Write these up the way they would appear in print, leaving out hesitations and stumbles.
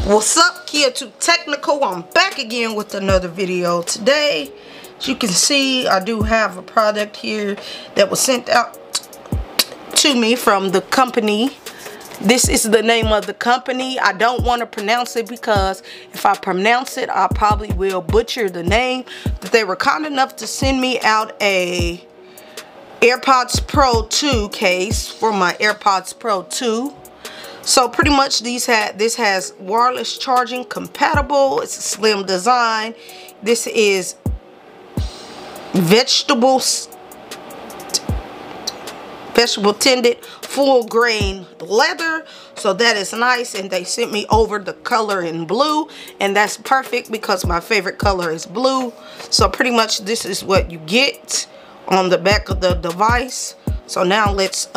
What's up, Kia Too Technical? I'm back again with another video today. As you can see, I do have a product here that was sent out to me from the company. This is the name of the company. I don't want to pronounce it because if I pronounce it, I probably will butcher the name. But they were kind enough to send me out a AirPods Pro 2 case for my AirPods Pro 2. So pretty much this has wireless charging compatible. It's a slim design. This is vegetable tinted full grain leather, so that is nice. And they sent me over the color in blue, and that's perfect because my favorite color is blue. So pretty much this is what you get on the back of the device. So now let's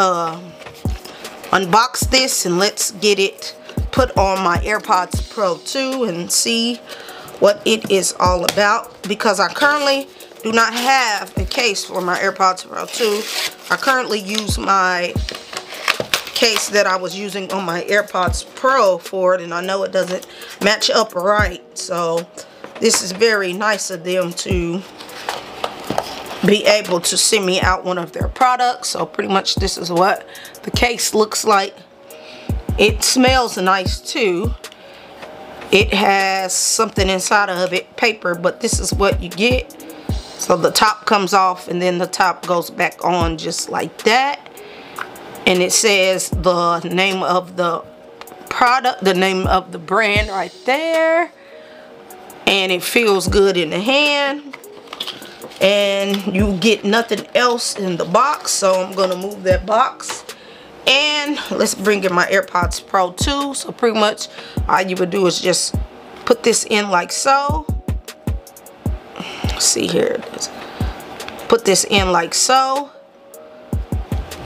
unbox this and let's get it put on my AirPods Pro 2 and see what it is all about, because I currently do not have a case for my AirPods Pro 2. I currently use my case that I was using on my AirPods Pro for it, and I know it doesn't match up right. So this is very nice of them to be able to send me out one of their products. So pretty much this is what the case looks like. It smells nice too. It has something inside of it, paper, but this is what you get. So the top comes off and then the top goes back on just like that. And it says the name of the product, the name of the brand right there. And it feels good in the hand. And you get nothing else in the box, so I'm gonna move that box. And let's bring in my AirPods Pro 2. So pretty much all you would do is just put this in like so. See, here it is. Put this in like so,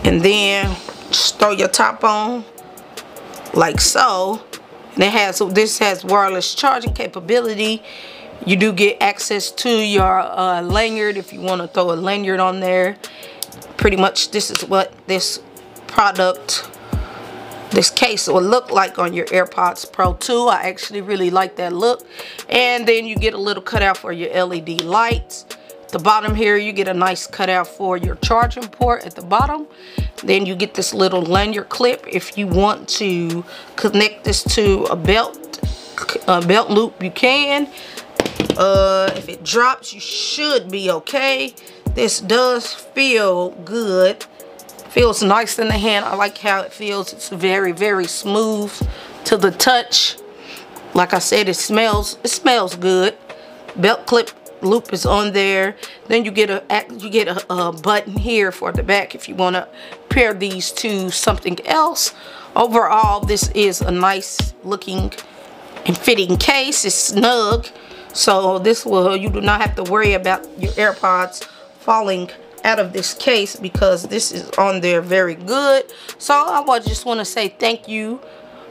and then just throw your top on like so. And this has wireless charging capability. You do get access to your lanyard if you want to throw a lanyard on there. Pretty much this is what this product, this case will look like on your AirPods Pro 2. I actually really like that look. And then you get a little cutout for your LED lights. At the bottom here you get a nice cutout for your charging port at the bottom. Then you get this little lanyard clip if you want to connect this to a belt loop, you can. If it drops, you should be okay. This does feel good. Feels nice in the hand. I like how it feels. It's very, very smooth to the touch. Like I said, it smells good. Belt clip loop is on there. Then you get a button here for the back if you want to pair these to something else. Overall, this is a nice looking and fitting case. It's snug. So you do not have to worry about your AirPods falling out of this case because this is on there very good. So I just want to say thank you,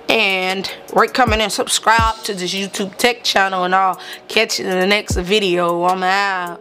and rate, comment, and subscribe to this YouTube tech channel, and I'll catch you in the next video. I'm out.